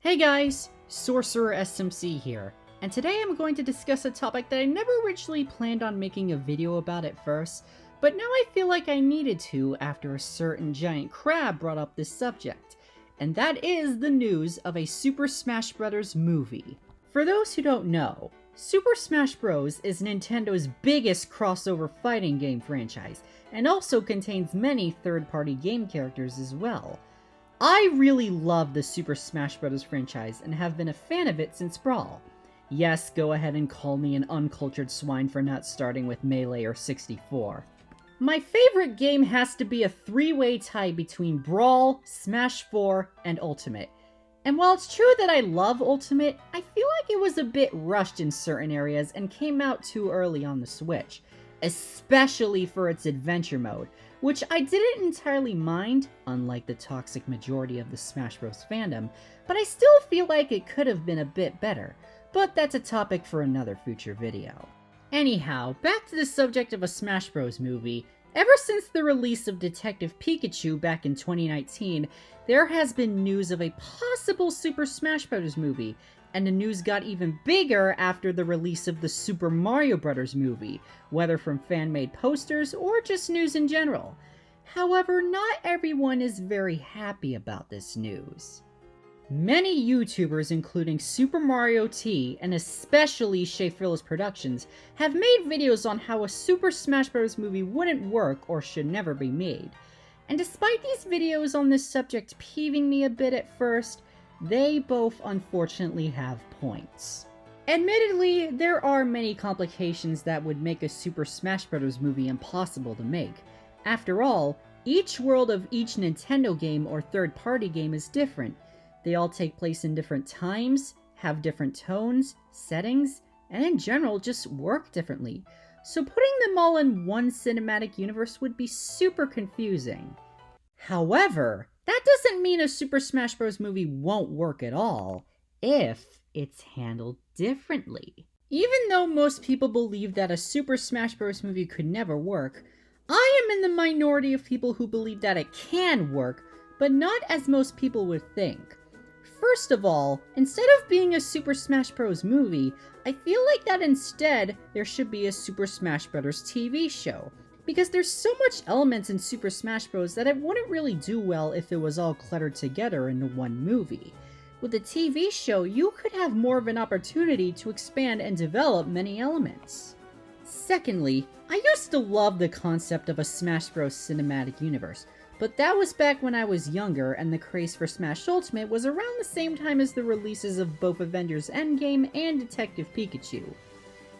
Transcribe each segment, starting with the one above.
Hey guys, Sorcerer SMC here, and today I'm going to discuss a topic that I never originally planned on making a video about at first, but now I feel like I needed to after a certain giant crab brought up this subject, and that is the news of a Super Smash Bros. Movie. For those who don't know, Super Smash Bros. Is Nintendo's biggest crossover fighting game franchise, and also contains many third-party game characters as well. I really love the Super Smash Bros. Franchise and have been a fan of it since Brawl. Yes, go ahead and call me an uncultured swine for not starting with Melee or 64. My favorite game has to be a three-way tie between Brawl, Smash 4, and Ultimate. And while it's true that I love Ultimate, I feel like it was a bit rushed in certain areas and came out too early on the Switch, especially for its adventure mode, which I didn't entirely mind, unlike the toxic majority of the Smash Bros. Fandom, but I still feel like it could have been a bit better, but that's a topic for another future video. Anyhow, back to the subject of a Smash Bros. Movie. Ever since the release of Detective Pikachu back in 2019, there has been news of a possible Super Smash Bros. Movie, and the news got even bigger after the release of the Super Mario Bros. Movie, whether from fan-made posters or just news in general. However, not everyone is very happy about this news. Many YouTubers, including Super Mario T and especially Shay Phillips Productions, have made videos on how a Super Smash Bros. Movie wouldn't work or should never be made. And despite these videos on this subject peeving me a bit at first, they both unfortunately have points. Admittedly, there are many complications that would make a Super Smash Bros. Movie impossible to make. After all, each world of each Nintendo game or third-party game is different. They all take place in different times, have different tones, settings, and in general just work differently. So putting them all in one cinematic universe would be super confusing. However, that doesn't mean a Super Smash Bros. Movie won't work at all, if it's handled differently. Even though most people believe that a Super Smash Bros. Movie could never work, I am in the minority of people who believe that it can work, but not as most people would think. First of all, instead of being a Super Smash Bros. Movie, I feel like that instead there should be a Super Smash Bros. TV show. Because there's so much elements in Super Smash Bros. That it wouldn't really do well if it was all cluttered together into one movie. With a TV show, you could have more of an opportunity to expand and develop many elements. Secondly, I used to love the concept of a Smash Bros. Cinematic universe, but that was back when I was younger and the craze for Smash Ultimate was around the same time as the releases of both Avengers Endgame and Detective Pikachu.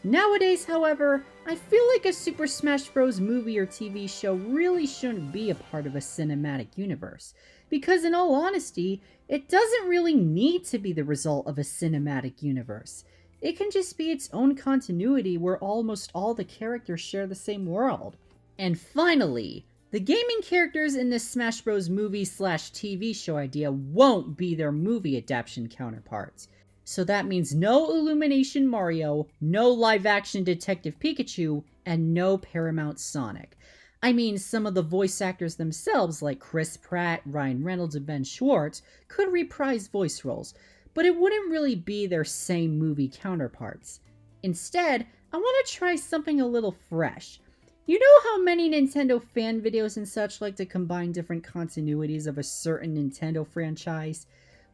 Nowadays, however, I feel like a Super Smash Bros. Movie or TV show really shouldn't be a part of a cinematic universe, because in all honesty, it doesn't really need to be the result of a cinematic universe. It can just be its own continuity where almost all the characters share the same world. And finally, the gaming characters in this Smash Bros. Movie/TV show idea won't be their movie adaptation counterparts. So that means no Illumination Mario, no live-action Detective Pikachu, and no Paramount Sonic. I mean, some of the voice actors themselves, like Chris Pratt, Ryan Reynolds, and Ben Schwartz, could reprise voice roles, but it wouldn't really be their same movie counterparts. Instead, I want to try something a little fresh. You know how many Nintendo fan videos and such like to combine different continuities of a certain Nintendo franchise?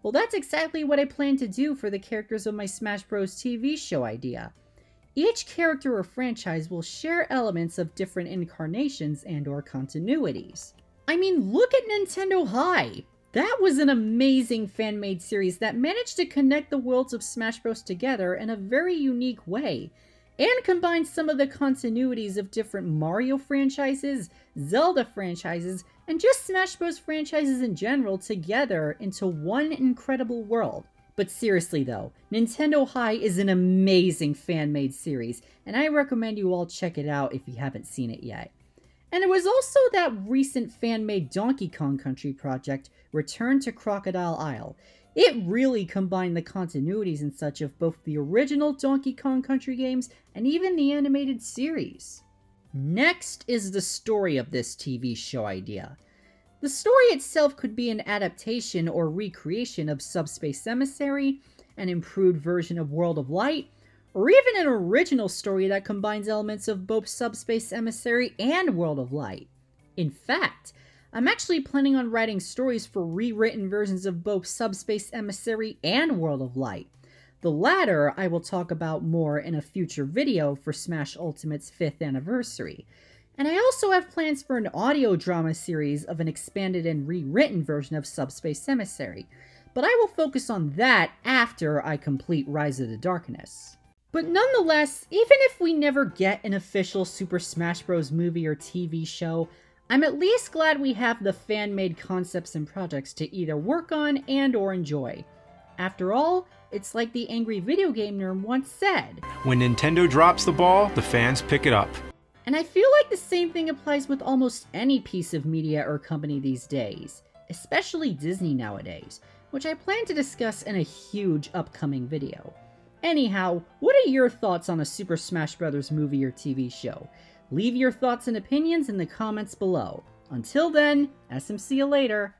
Well, that's exactly what I plan to do for the characters of my Smash Bros. TV show idea. Each character or franchise will share elements of different incarnations and or continuities. I mean, look at Nintendo High! That was an amazing fan-made series that managed to connect the worlds of Smash Bros. Together in a very unique way, and combine some of the continuities of different Mario franchises, Zelda franchises, and just Smash Bros. Franchises in general together into one incredible world. But seriously though, Nintendo High is an amazing fan-made series, and I recommend you all check it out if you haven't seen it yet. And there was also that recent fan-made Donkey Kong Country project, Return to Crocodile Isle. It really combined the continuities and such of both the original Donkey Kong Country games and even the animated series. Next is the story of this TV show idea. The story itself could be an adaptation or recreation of Subspace Emissary, an improved version of World of Light, or even an original story that combines elements of both Subspace Emissary and World of Light. In fact, I'm actually planning on writing stories for rewritten versions of both Subspace Emissary and World of Light. The latter I will talk about more in a future video for Smash Ultimate's 5th anniversary. And I also have plans for an audio drama series of an expanded and rewritten version of Subspace Emissary, but I will focus on that after I complete Rise of the Darkness. But nonetheless, even if we never get an official Super Smash Bros. Movie or TV show, I'm at least glad we have the fan-made concepts and projects to either work on and or enjoy. After all, it's like the angry video game nerd once said, "When Nintendo drops the ball, the fans pick it up." And I feel like the same thing applies with almost any piece of media or company these days, especially Disney nowadays, which I plan to discuss in a huge upcoming video. Anyhow, what are your thoughts on a Super Smash Bros. Movie or TV show? Leave your thoughts and opinions in the comments below. Until then, SMC you later.